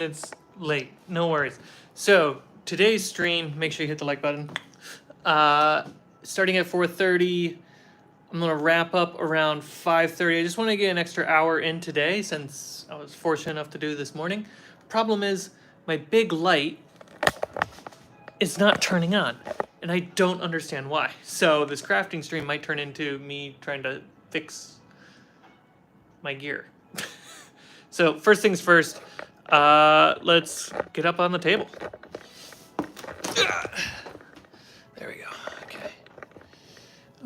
It's late, no worries. So today's stream, make sure you hit the like button. Starting at 4:30, I'm gonna wrap up around 5:30. I just want to get an extra hour in today since I was fortunate enough to do this morning. Problem is, my big light is not turning on, and I don't understand why. So this crafting stream might turn into me trying to fix my gear. So first things first, let's get up on the table. There we go. Okay.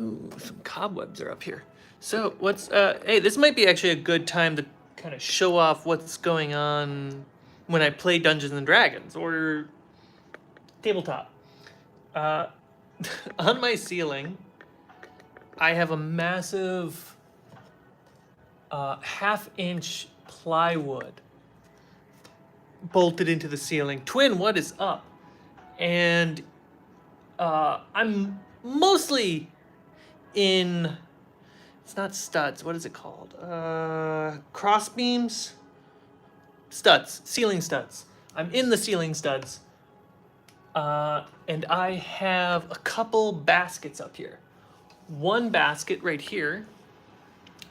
Ooh, some cobwebs are up here. So what's hey, this might be actually a good time to kind of show off what's going on when I play Dungeons and Dragons or tabletop. On my ceiling, I have a massive half-inch plywood bolted into the ceiling. Twin, what is up? And I'm mostly in, it's not studs, what is it called? Cross beams? Studs, ceiling studs. I'm in the ceiling studs. And I have a couple baskets up here. One basket right here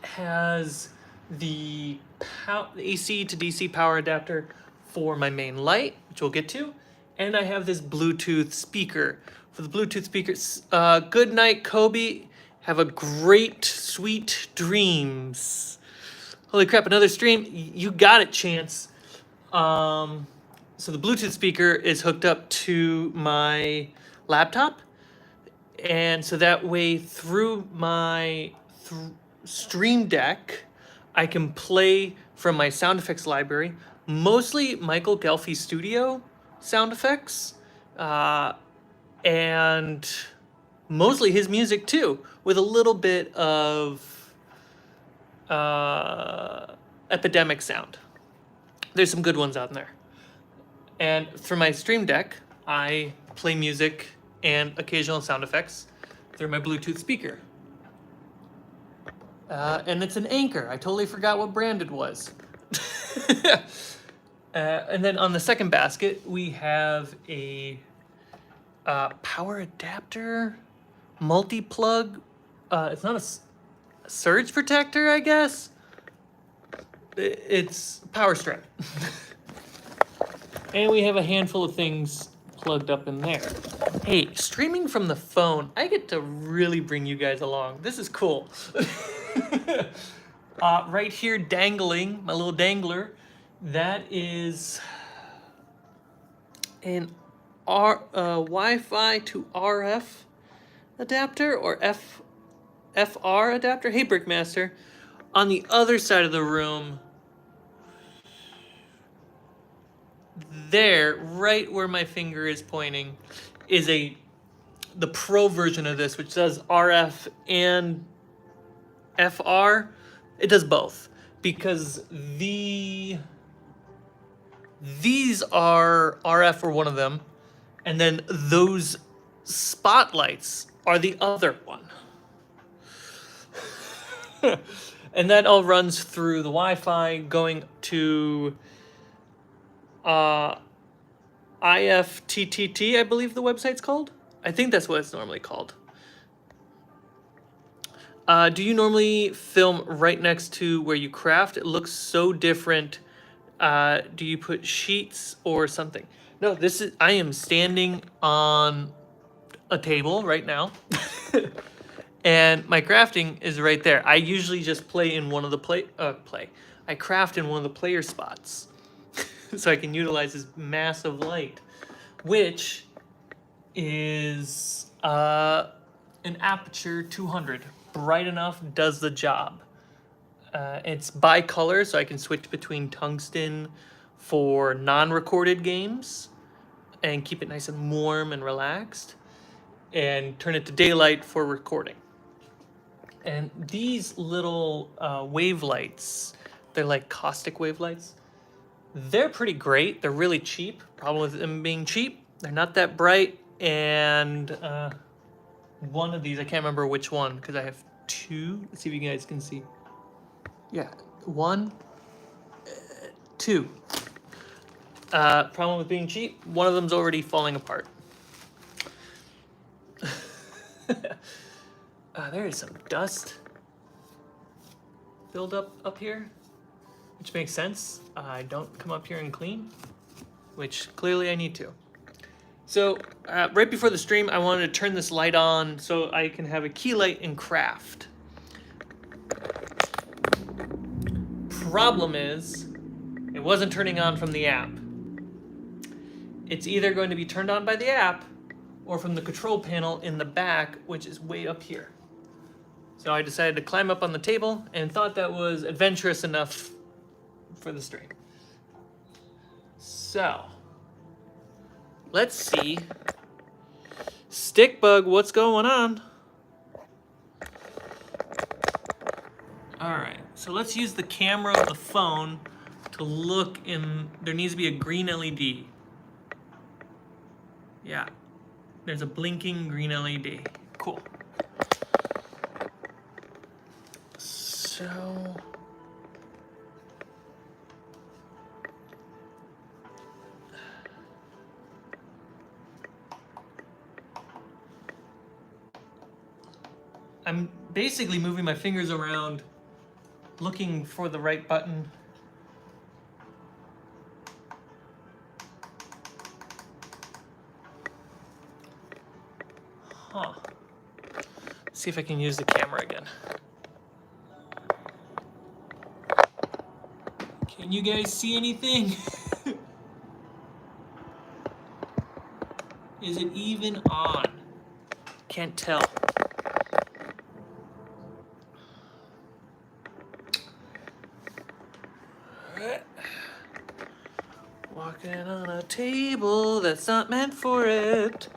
has the AC to DC power adapter for my main light, which we'll get to. And I have this Bluetooth speaker. For the Bluetooth speakers, good night, Kobe. Have a great, sweet dreams. Holy crap, another stream. You got it, Chance. So the Bluetooth speaker is hooked up to my laptop. And so that way through my Stream Deck, I can play from my sound effects library, mostly Michael Gelfi Studio sound effects, and mostly his music too, with a little bit of epidemic sound. There's some good ones out there. And through my Stream Deck, I play music and occasional sound effects through my Bluetooth speaker. And it's an Anchor. I totally forgot what brand it was. And then on the second basket, we have a power adapter, multi-plug. It's not a surge protector, I guess. It's power strip. And we have a handful of things plugged up in there. Hey, streaming from the phone, I get to really bring you guys along. This is cool. Right here dangling, my little dangler, that is an Wi-Fi to RF adapter or FR adapter. Hey, Brickmaster. On the other side of the room, there, right where my finger is pointing, is the pro version of this, which does RF and FR. It does both because these are RF for one of them, and then those spotlights are the other one. And that all runs through the Wi-Fi going to IFTTT, I believe the website's called. I think that's what it's normally called. Do you normally film right next to where you craft? It looks so different. Do you put sheets or something? No, I am standing on a table right now. And my crafting is right there. I usually just play in one of the I craft in one of the player spots. So I can utilize this massive light, which is an Aperture 200. Bright enough, does the job. It's bi-color, so I can switch between tungsten for non-recorded games and keep it nice and warm and relaxed, and turn it to daylight for recording. And these little wave lights, they're like caustic wave lights. They're pretty great. They're really cheap. Problem with them being cheap, they're not that bright. And one of these, I can't remember which one because I have two. Let's see if you guys can see. Yeah, one, two. Problem with being cheap, one of them's already falling apart. There is some dust build up here, which makes sense. I don't come up here and clean, which clearly I need to. So right before the stream, I wanted to turn this light on so I can have a key light and craft. Problem is, it wasn't turning on from the app. It's either going to be turned on by the app or from the control panel in the back, which is way up here. So I decided to climb up on the table and thought that was adventurous enough for the stream. So, let's see. Stickbug, what's going on? All right, so let's use the camera of the phone to look in. There needs to be a green LED. Yeah, there's a blinking green LED. Cool. So, I'm basically moving my fingers around, looking for the right button. Huh. Let's see if I can use the camera again. Can you guys see anything? Is it even on? Can't tell. Walking on a table that's not meant for it.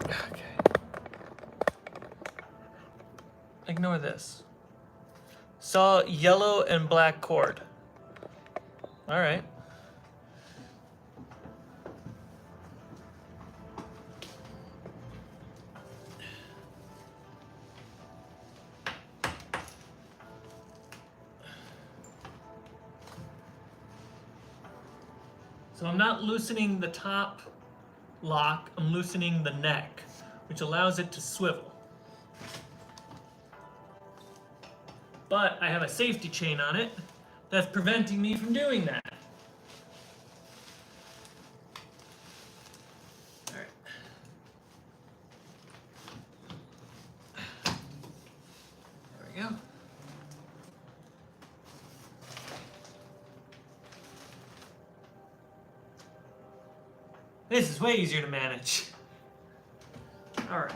Okay. Ignore this. Saw yellow and black cord. All right. So I'm not loosening the top lock, I'm loosening the neck, which allows it to swivel. But I have a safety chain on it that's preventing me from doing that. All right. There we go. This is way easier to manage. All right.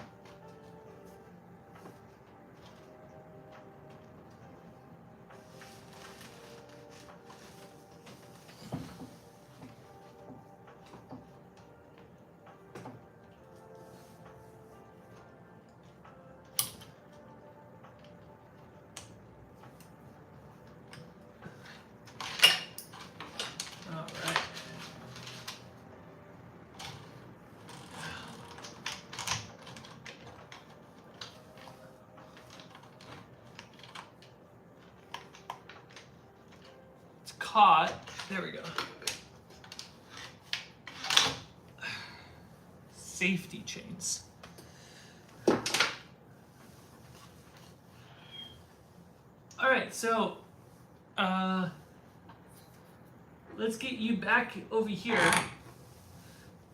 Caught. There we go. Safety chains. All right, so let's get you back over here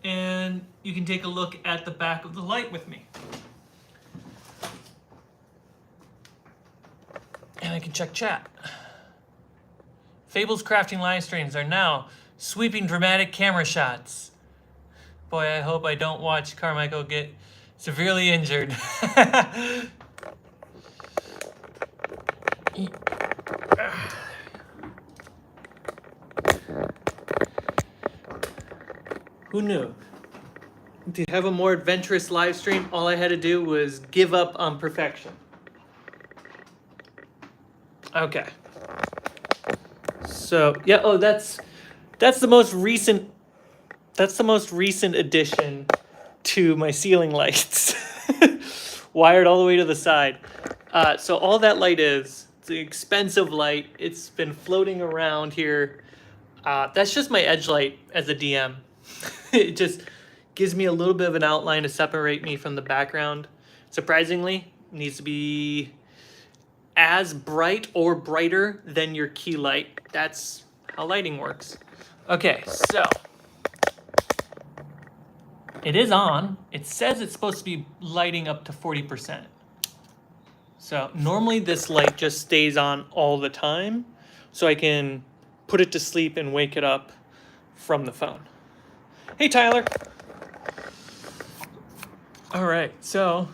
and you can take a look at the back of the light with me. And I can check chat. Fables crafting live streams are now sweeping dramatic camera shots. Boy, I hope I don't watch Carmichael get severely injured. Who knew? To have a more adventurous live stream, all I had to do was give up on perfection. Okay. So yeah, oh that's the most recent addition to my ceiling lights. Wired all the way to the side. So all that light is, it's an expensive light. It's been floating around here That's just my edge light as a DM. It just gives me a little bit of an outline to separate me from the background. Surprisingly, it needs to be as bright or brighter than your key light. That's how lighting works. Okay, so it is on. It says it's supposed to be lighting up to 40%. So normally this light just stays on all the time, so I can put it to sleep and wake it up from the phone. Hey, Tyler. All right, so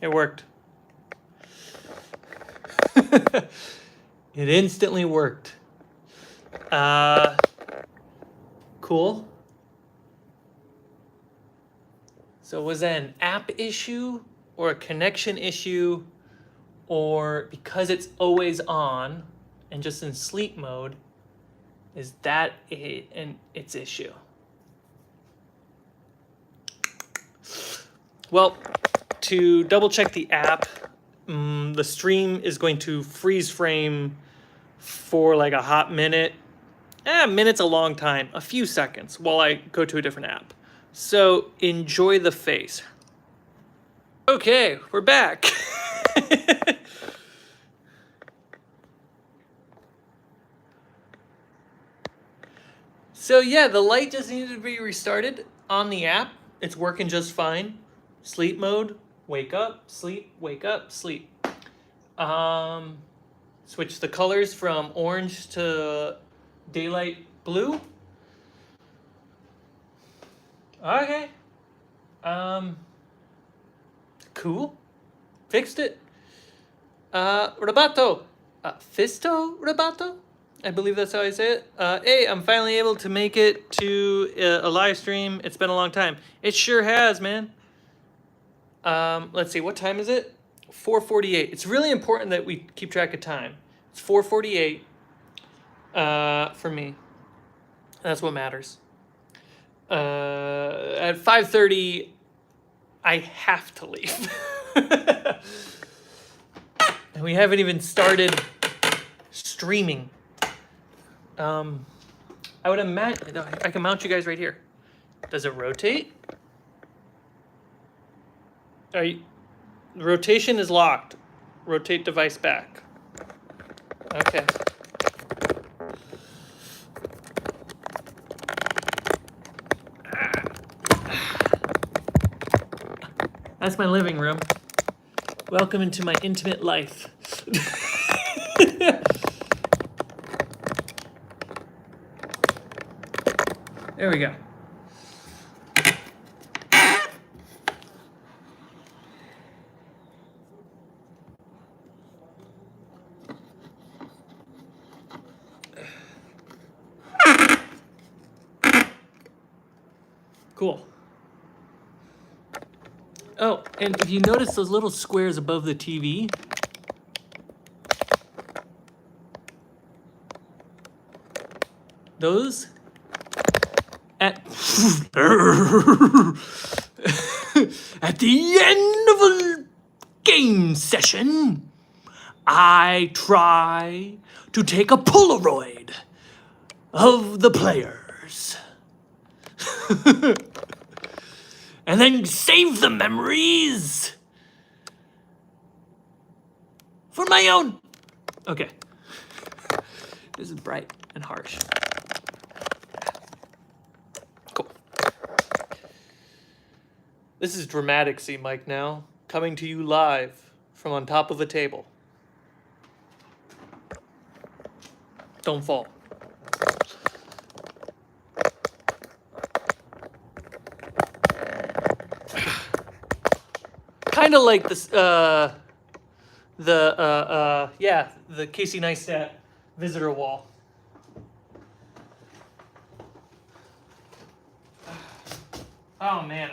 it worked. It instantly worked. Cool. So was that an app issue or a connection issue, or because it's always on and just in sleep mode, is that its issue? Well, to double check the app, the stream is going to freeze frame for like a hot minute. A minute's a long time, a few seconds while I go to a different app. So enjoy the face. Okay, we're back. So yeah, the light just needed to be restarted on the app. It's working just fine. Sleep mode, wake up, sleep, wake up, sleep. Switch the colors from orange to daylight blue. Okay. Cool. Fixed it. Robato. Fisto Robato? I believe that's how I say it. Hey, I'm finally able to make it to a live stream. It's been a long time. It sure has, man. Let's see, what time is it? 4:48. It's really important that we keep track of time. It's 4:48 for me. That's what matters. At 5:30, I have to leave. And we haven't even started streaming. I would imagine I can mount you guys right here. Does it rotate? The rotation is locked. Rotate device back. Okay. That's my living room. Welcome into my intimate life. There we go. Cool. Oh, and if you notice those little squares above the TV, those at at the end of a game session, I try to take a Polaroid of the players. And then save the memories for my own. Okay. This is bright and harsh. Cool. This is dramatic, Cmike now, coming to you live from on top of a table. Don't fall. Kind of like this, the Casey Neistat visitor wall. Oh man,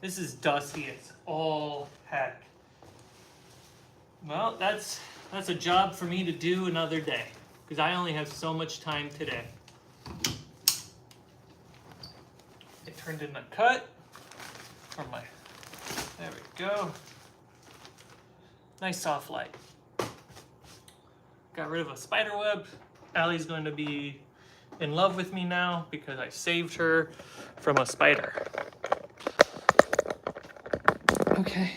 this is dusty as all heck. Well, that's a job for me to do another day, because I only have so much time today. It turned in a cut from my. There we go. Nice soft light. Got rid of a spider web. Allie's going to be in love with me now because I saved her from a spider. Okay.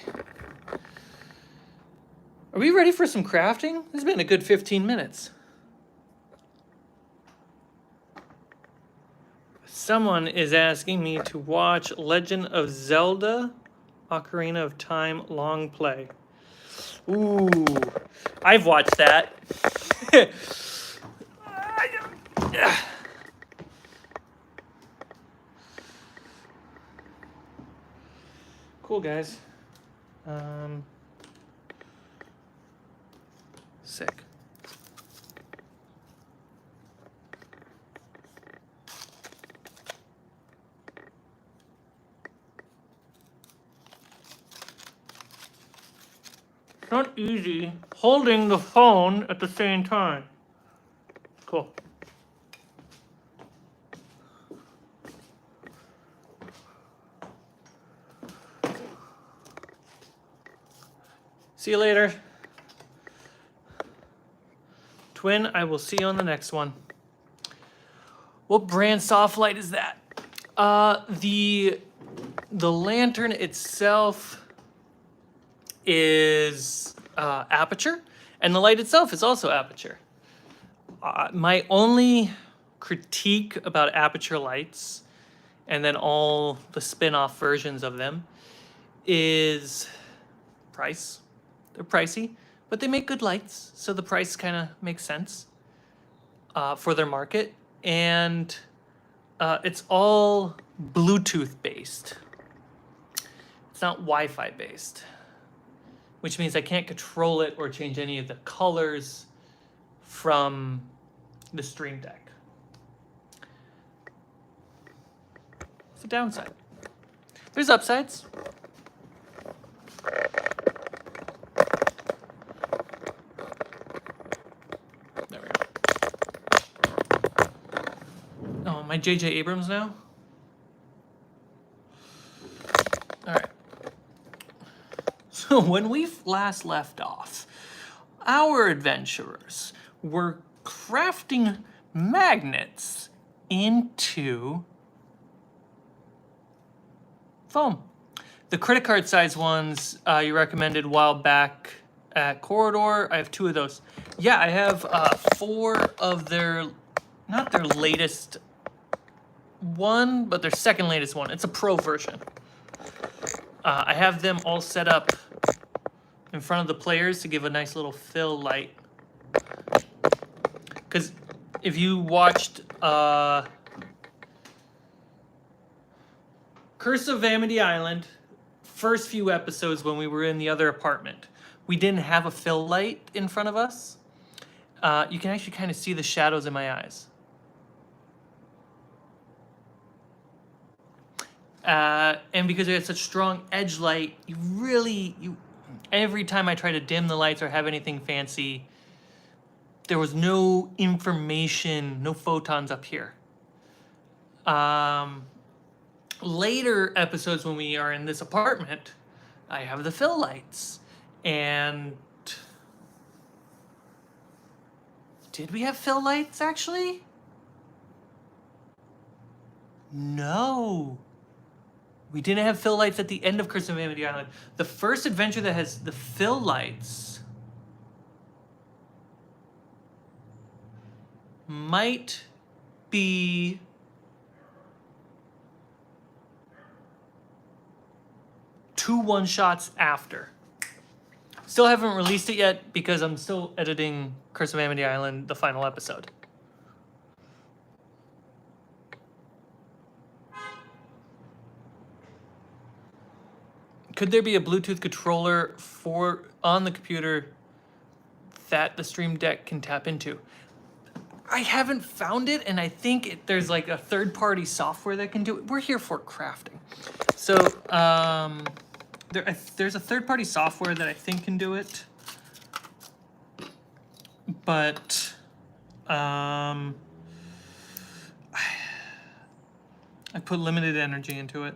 Are we ready for some crafting? This has been a good 15 minutes. Someone is asking me to watch Legend of Zelda Ocarina of Time long play. Ooh, I've watched that. Cool, guys. Sick. It's not easy holding the phone at the same time. Cool. See you later. Twin, I will see you on the next one. What brand soft light is that? The lantern itself is Aperture, and the light itself is also Aperture. My only critique about Aperture lights, and then all the spin-off versions of them, is price. They're pricey, but they make good lights, so the price kind of makes sense for their market. And it's all Bluetooth based. It's not Wi-Fi based, which means I can't control it or change any of the colors from the Stream Deck. It's a downside. There's upsides. There we go. Oh, am I J.J. Abrams now? All right. So when we last left off, our adventurers were crafting magnets into foam. The credit card size ones you recommended a while back at Corridor. I have 2 of those. Yeah, I have 4 of their, not their latest one, but their second latest one. It's a pro version. I have them all set up in front of the players to give a nice little fill light. Because if you watched Curse of Amity Island, first few episodes when we were in the other apartment, we didn't have a fill light in front of us. You can actually kind of see the shadows in my eyes. And because it had such strong edge light, every time I try to dim the lights or have anything fancy, there was no information, no photons up here. Later episodes when we are in this apartment, I have the fill lights. And did we have fill lights actually? No. We didn't have fill lights at the end of Curse of Amity Island. The first adventure that has the fill lights might be two one-shots after. Still haven't released it yet because I'm still editing Curse of Amity Island, the final episode. Could there be a Bluetooth controller on the computer that the Stream Deck can tap into? I haven't found it, and I think there's like a third-party software that can do it. We're here for crafting. So there's a third-party software that I think can do it. But I put limited energy into it.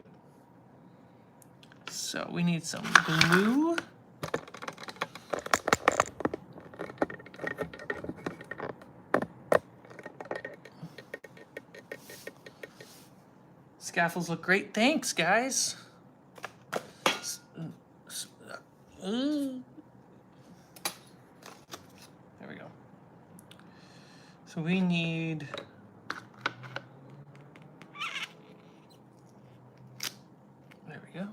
So we need some glue. Scaffolds look great. Thanks, guys. There we go. So we need... There we go.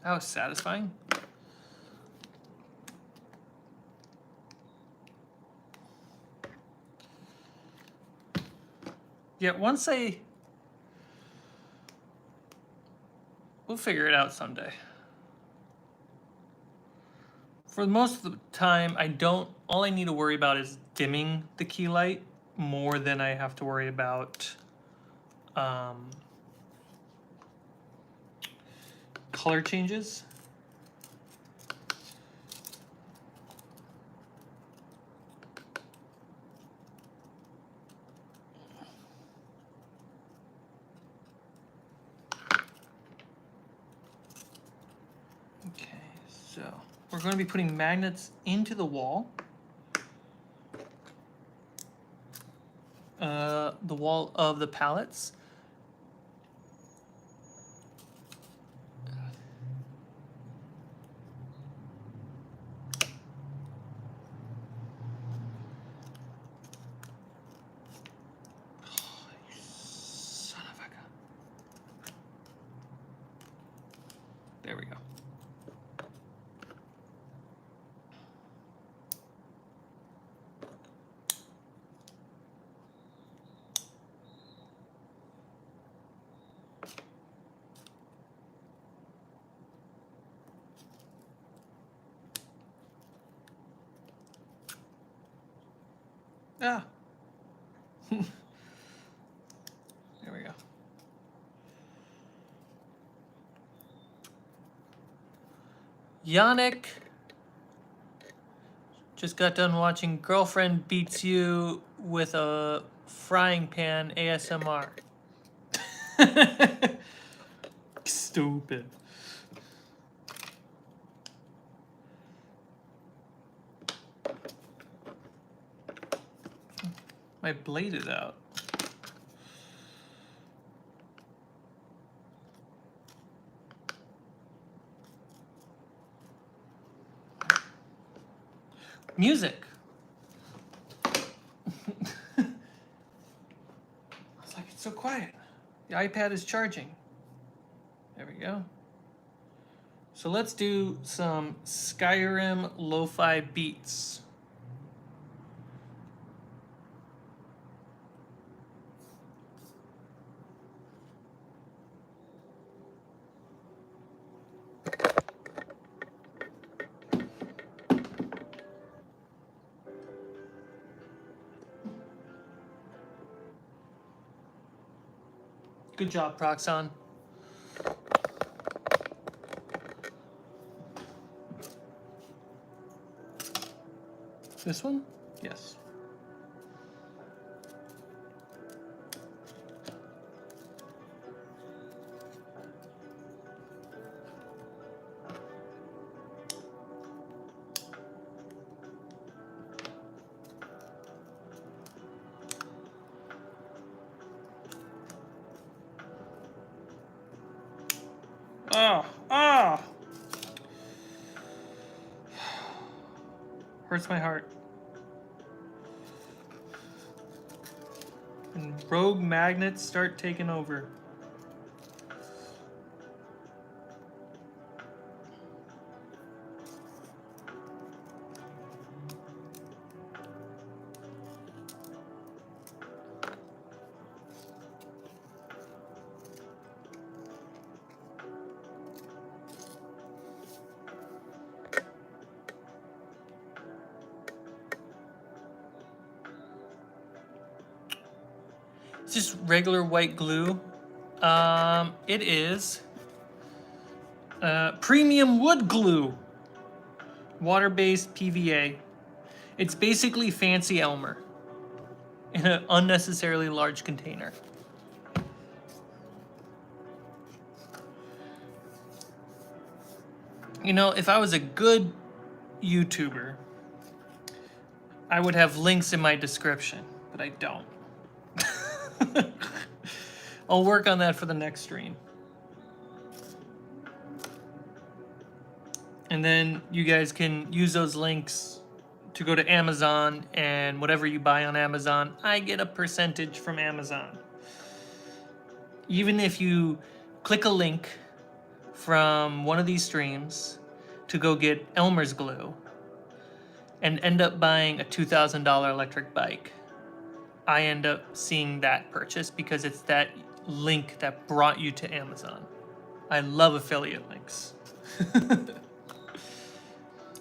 That was satisfying. Yeah, once we'll figure it out someday. For most of the time, all I need to worry about is dimming the key light more than I have to worry about color changes. Okay, so we're going to be putting magnets into the wall. The wall of the pallets. Son of a gun. There we go. Ah. There we go. Yannick just got done watching Girlfriend Beats You with a frying pan ASMR. Stupid. My blade is out. Music. It's like it's so quiet. The iPad is charging. There we go. So let's do some Skyrim lo-fi beats. Good job, Proxon. This one? Yes. Oh. Hurts my heart. And rogue magnets start taking over. It's just regular white glue. It is premium wood glue, water-based PVA. It's basically fancy Elmer in an unnecessarily large container. You know, if I was a good YouTuber, I would have links in my description, but I don't. I'll work on that for the next stream. And then you guys can use those links to go to Amazon, and whatever you buy on Amazon, I get a percentage from Amazon. Even if you click a link from one of these streams to go get Elmer's glue and end up buying a $2,000 electric bike, I end up seeing that purchase because it's that link that brought you to Amazon. I love affiliate links.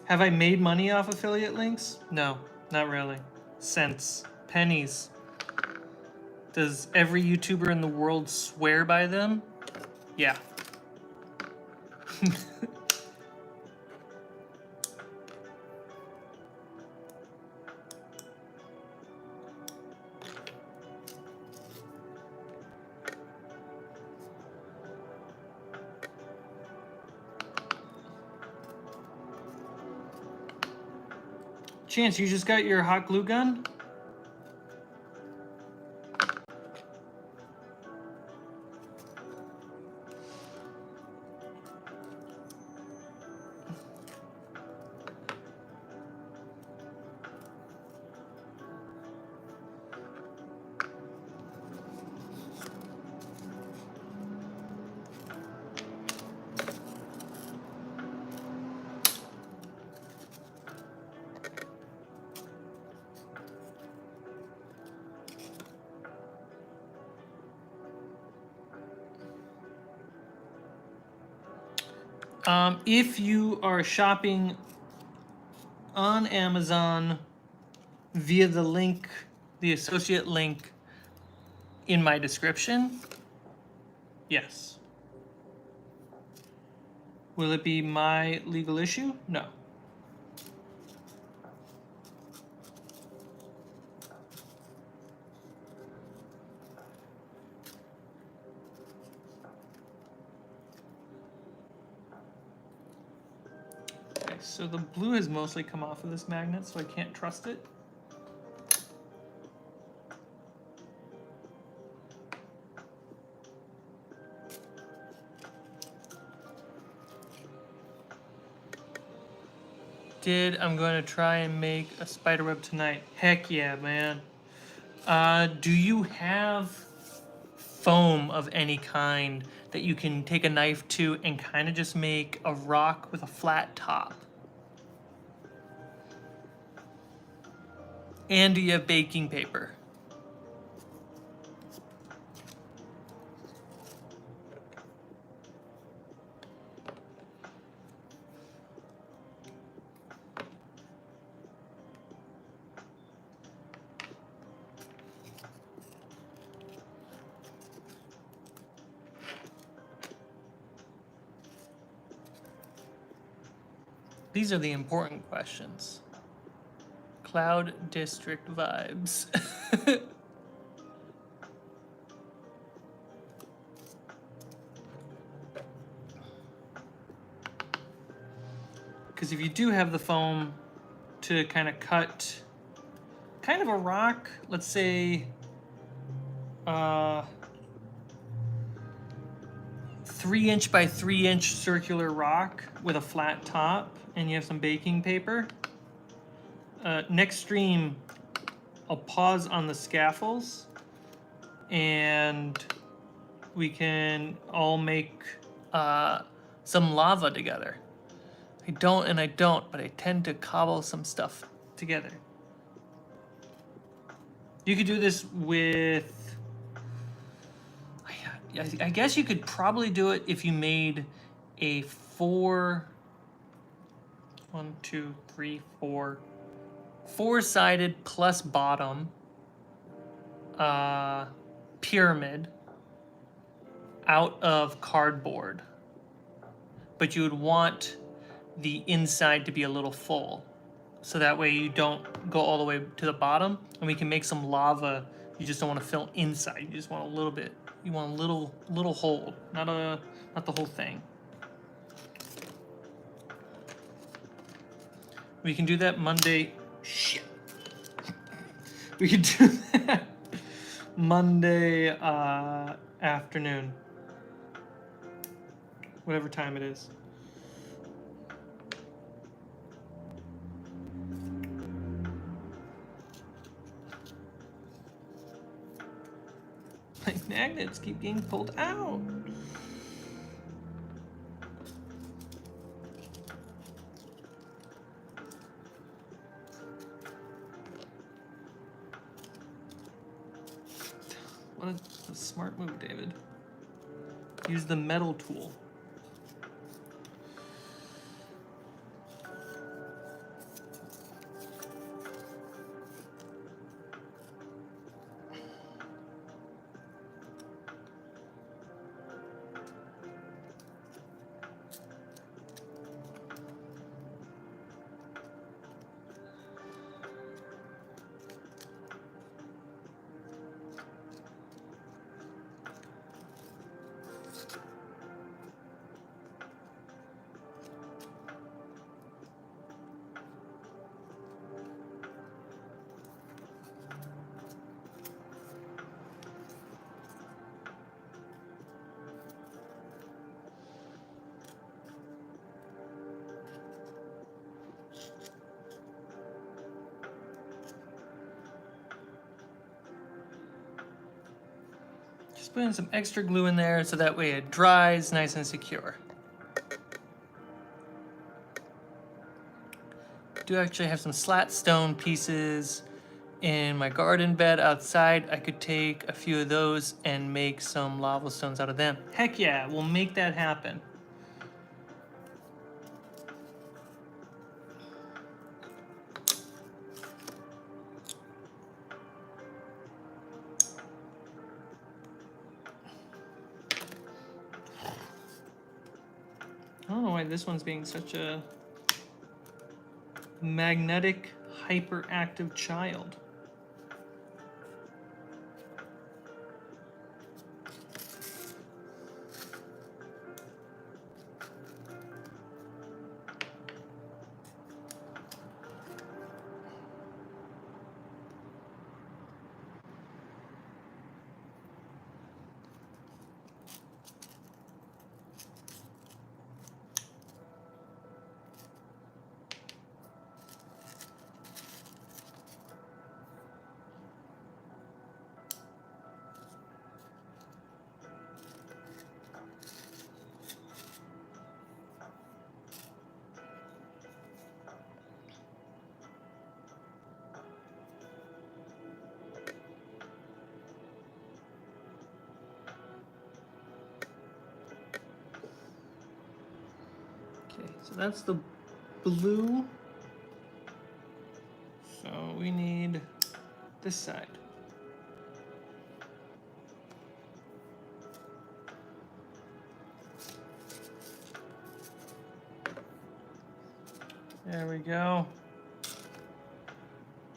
Have I made money off affiliate links? No, not really. Cents, pennies. Does every YouTuber in the world swear by them? Yeah. Chance, you just got your hot glue gun? If you are shopping on Amazon via the link, the associate link in my description, yes. Will it be my legal issue? No. So the blue has mostly come off of this magnet, so I can't trust it. I'm going to try and make a spider web tonight. Heck yeah, man. Do you have foam of any kind that you can take a knife to and kind of just make a rock with a flat top? And do you have baking paper? These are the important questions. Cloud District vibes. Because if you do have the foam to kind of cut kind of a rock, let's say 3" by 3" circular rock with a flat top, and you have some baking paper, next stream I'll pause on the scaffolds and we can all make some lava together. I don't, but I tend to cobble some stuff together. You could do this with, I guess you could probably do it if you made a 4-sided plus bottom pyramid out of cardboard. But you would want the inside to be a little full, so that way you don't go all the way to the bottom. And we can make some lava. You just don't want to fill inside. You just want a little bit. You want a little hole, not the whole thing. We can do that Monday. Shit. We can do that Monday afternoon. Whatever time it is. My magnets keep getting pulled out. What a smart move, David. Use the metal tool. Just putting some extra glue in there so that way it dries nice and secure. I do actually have some slat stone pieces in my garden bed outside. I could take a few of those and make some lava stones out of them. Heck yeah, we'll make that happen. I don't know why this one's being such a magnetic, hyperactive child. Okay, so that's the blue. So we need this side. There we go.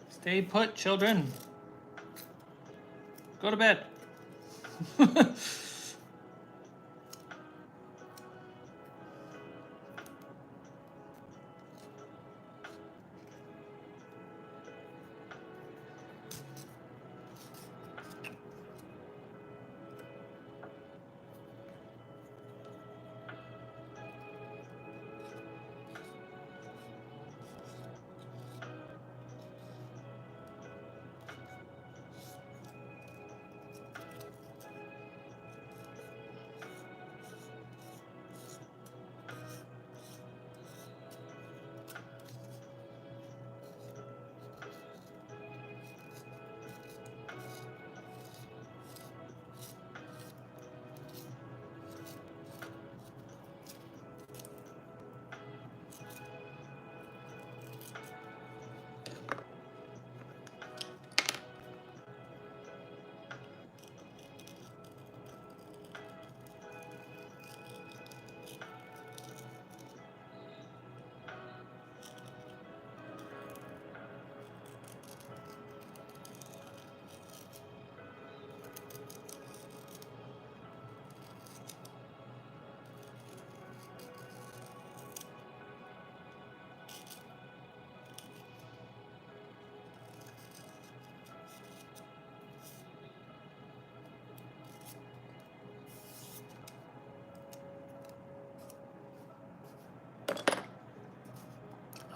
Stay put, children. Go to bed.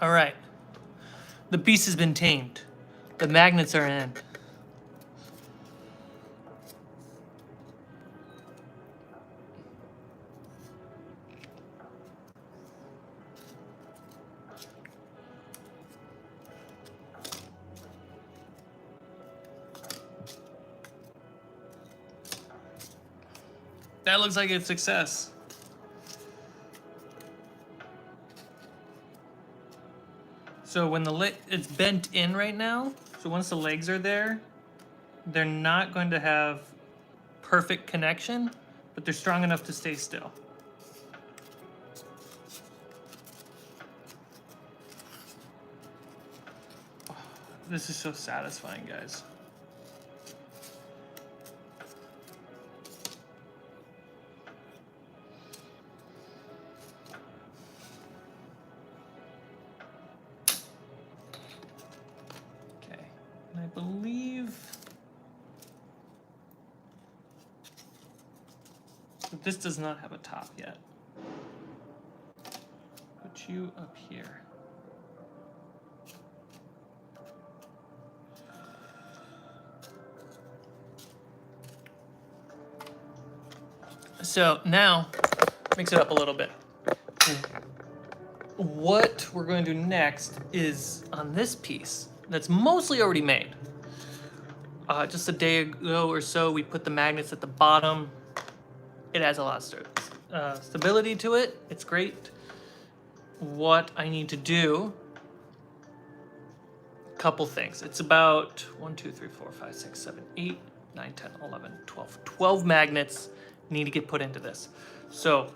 All right. The beast has been tamed. The magnets are in. That looks like a success. So when it's bent in right now, so once the legs are there, they're not going to have perfect connection, but they're strong enough to stay still. Oh, this is so satisfying, guys. Okay, and I believe that this does not have a top yet. Put you up here. So now, mix it up a little bit. What we're going to do next is on this piece that's mostly already made. Just a day ago or so, we put the magnets at the bottom. It adds a lot of stability to it. It's great. What I need to do, a couple things. It's about 1, 2, 3, 4, 5, 6, 7, 8, 9, 10, 11, 12. 12 magnets need to get put into this. So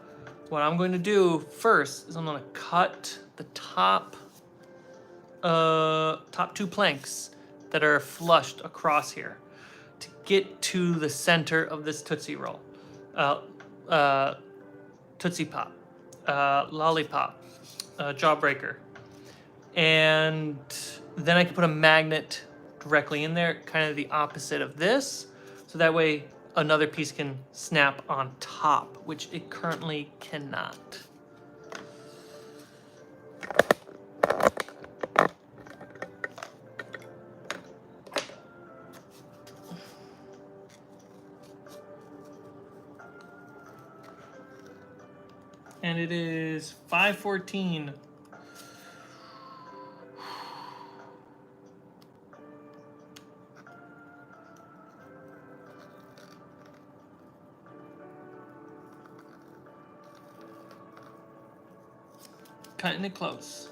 what I'm going to do first is I'm going to cut the top 2 planks that are flushed across here to get to the center of this Tootsie Roll. Tootsie Pop, Lollipop, Jawbreaker. And then I can put a magnet directly in there, kind of the opposite of this. So that way another piece can snap on top, which it currently cannot. And it is 5:14. Cutting it close.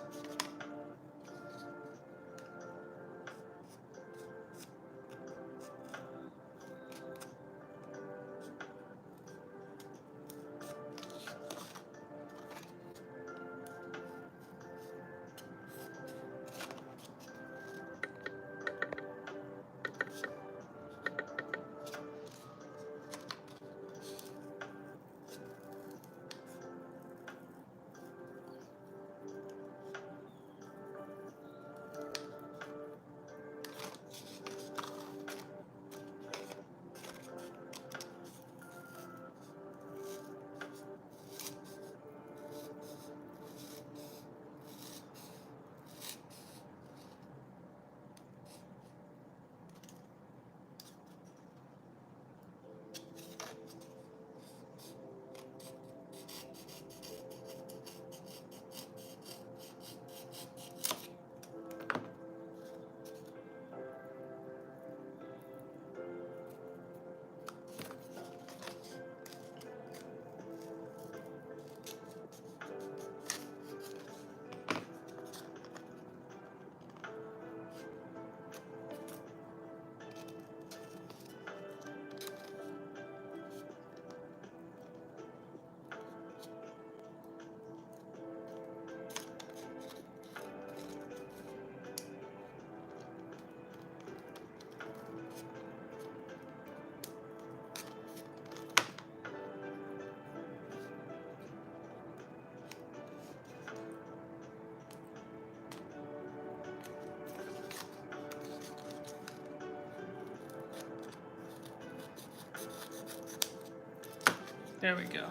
There we go.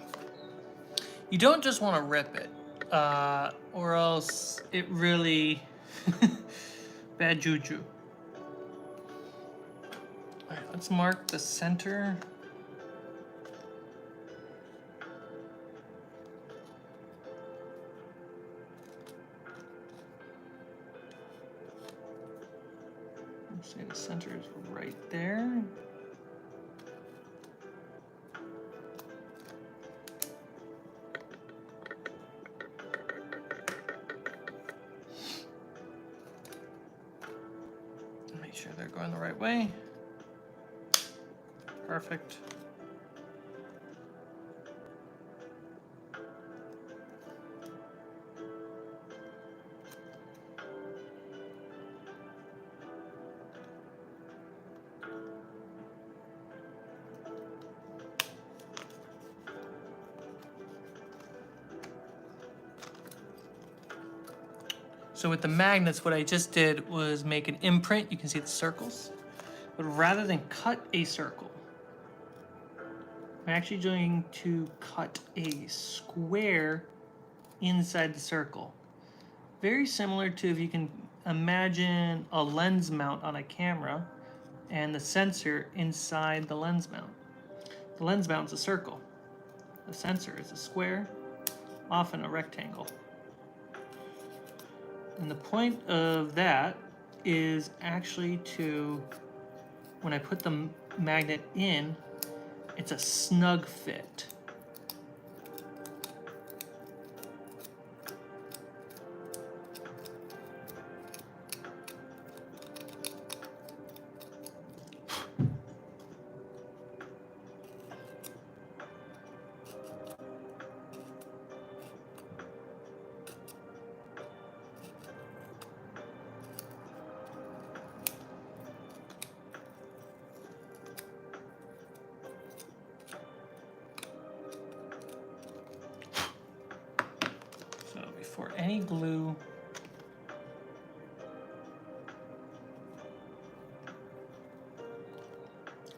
You don't just want to rip it. or else it really bad juju. All right, let's mark the center. Let's say the center is right there. Make sure they're going the right way. Perfect. So with the magnets, what I just did was make an imprint. You can see the circles. But rather than cut a circle, I'm actually going to cut a square inside the circle. Very similar to if you can imagine a lens mount on a camera and the sensor inside the lens mount. The lens mount is a circle. The sensor is a square, often a rectangle. And the point of that is actually to, when I put the magnet in, it's a snug fit. For any glue,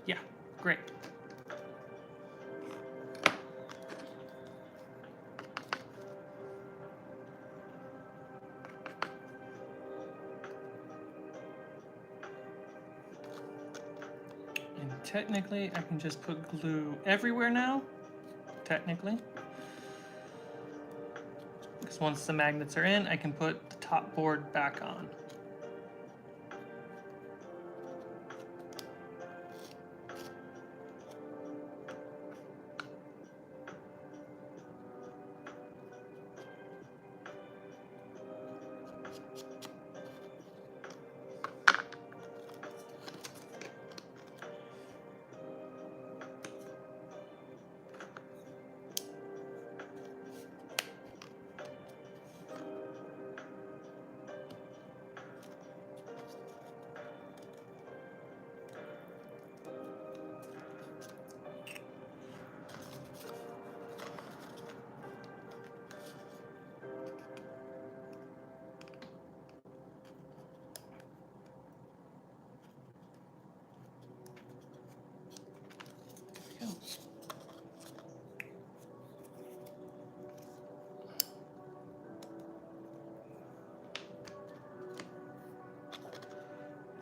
yeah, great. And technically, I can just put glue everywhere now, technically. Because once the magnets are in, I can put the top board back on.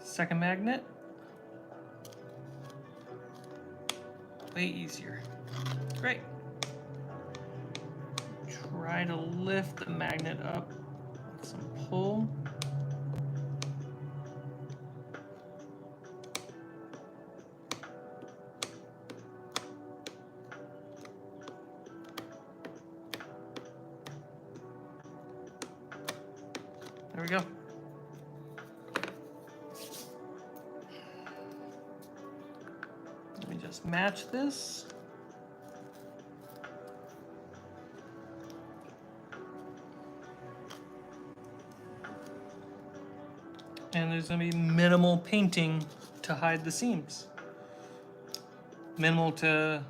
Second magnet, way easier. Great. Try to lift the magnet up with some pull. There we go. Let me just match this. And there's going to be minimal painting to hide the seams. Minimal to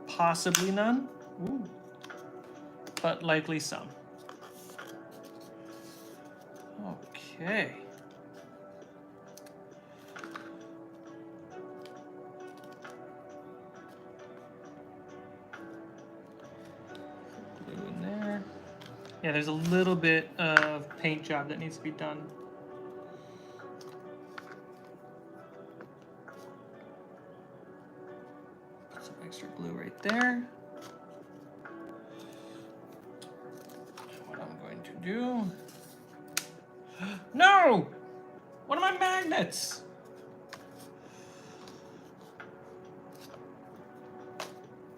possibly none. Ooh. But likely some. Okay. Glue in there. Yeah, there's a little bit of paint job that needs to be done. Put some extra glue right there. And what I'm going to do... No! What are my magnets?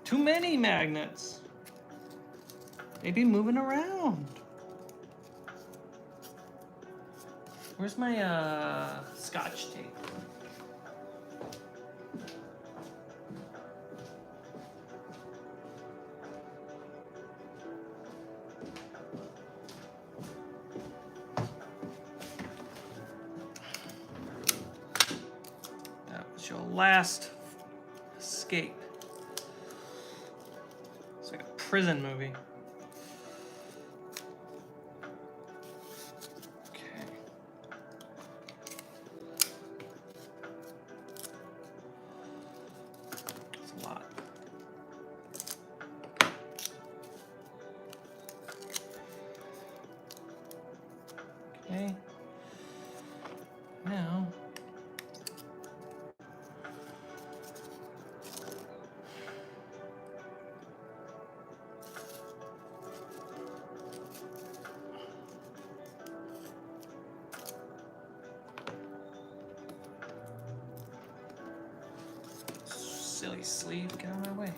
Too many magnets. They'd be moving around. Where's my Scotch tape? That was your last escape. It's like a prison movie. Okay. Now, silly sleeve, get out of my way.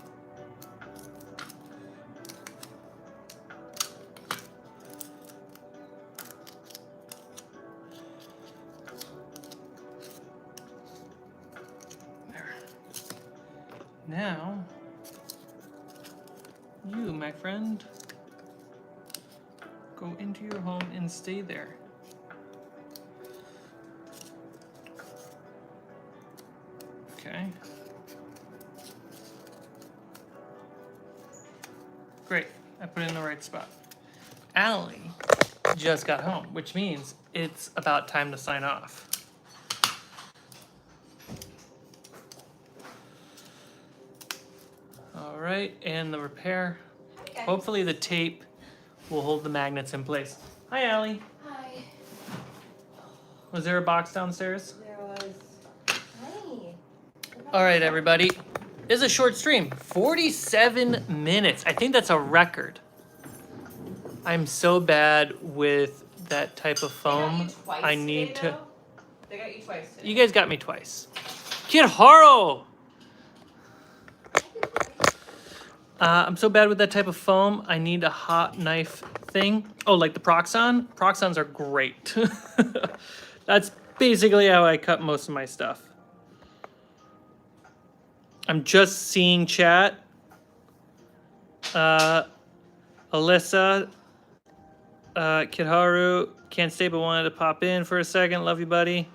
Now, you, my friend, go into your home and stay there. Okay. Great, I put it in the right spot. Allie just got home, which means it's about time to sign off. All right, and the repair. Okay. Hopefully the tape will hold the magnets in place. Hi, Allie. Hi. Was there a box downstairs? There was. Hi. All right, everybody. This is a short stream, 47 minutes. I think that's a record. I'm so bad with that type of foam. I need to. They got you twice today. You guys got me twice. Kid Haro! I'm so bad with that type of foam. I need a hot knife thing. Oh, like the Proxon? Proxons are great. That's basically how I cut most of my stuff. I'm just seeing chat. Alyssa, Kidharu, can't stay but wanted to pop in for a second. Love you, buddy.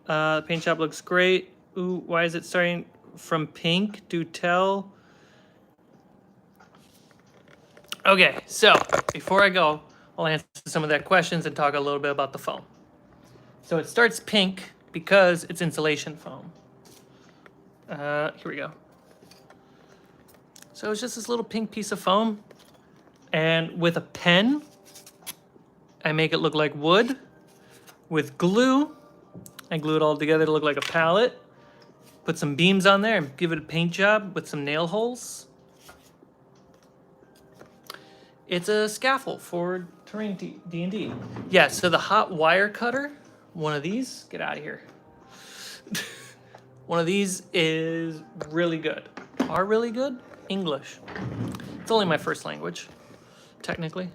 The paint job looks great. Ooh, why is it starting from pink? Do tell. Okay, so before I go, I'll answer some of that questions and talk a little bit about the foam. So it starts pink because it's insulation foam. Here we go. So it's just this little pink piece of foam, and with a pen, I make it look like wood. With glue, I glue it all together to look like a palette. Put some beams on there and give it a paint job with some nail holes. It's a scaffold for terrain D&D. Yeah, so the hot wire cutter, one of these, get out of here. One of these is really good. Are really good? English. It's only my first language, technically.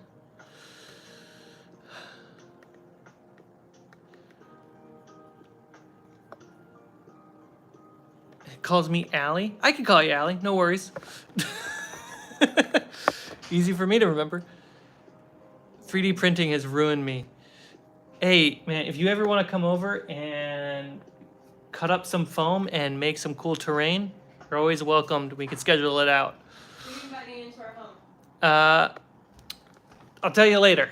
It calls me Allie. I can call you Allie, no worries. Easy for me to remember. 3D printing has ruined me. Hey, man, if you ever want to come over and cut up some foam and make some cool terrain, you're always welcomed. We can schedule it out. Who are you inviting into our home? I'll tell you later.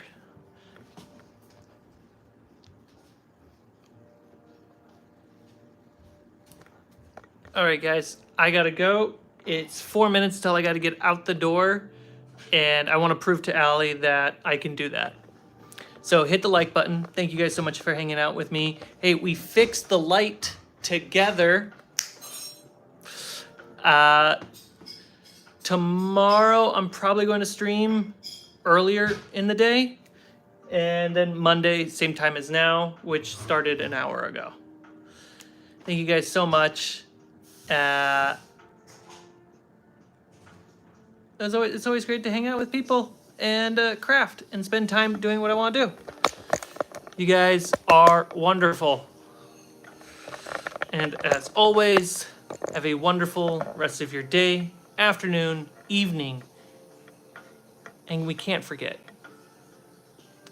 All right, guys, I gotta go. It's 4 minutes till I gotta get out the door And I want to prove to Allie that I can do that. So hit the like button. Thank you guys so much for hanging out with me. Hey, we fixed the light together. Tomorrow I'm probably going to stream earlier in the day. And then Monday, same time as now, which started an hour ago. Thank you guys so much. It's always great to hang out with people and craft and spend time doing what I want to do. You guys are wonderful. And as always, have a wonderful rest of your day, afternoon, evening. And we can't forget,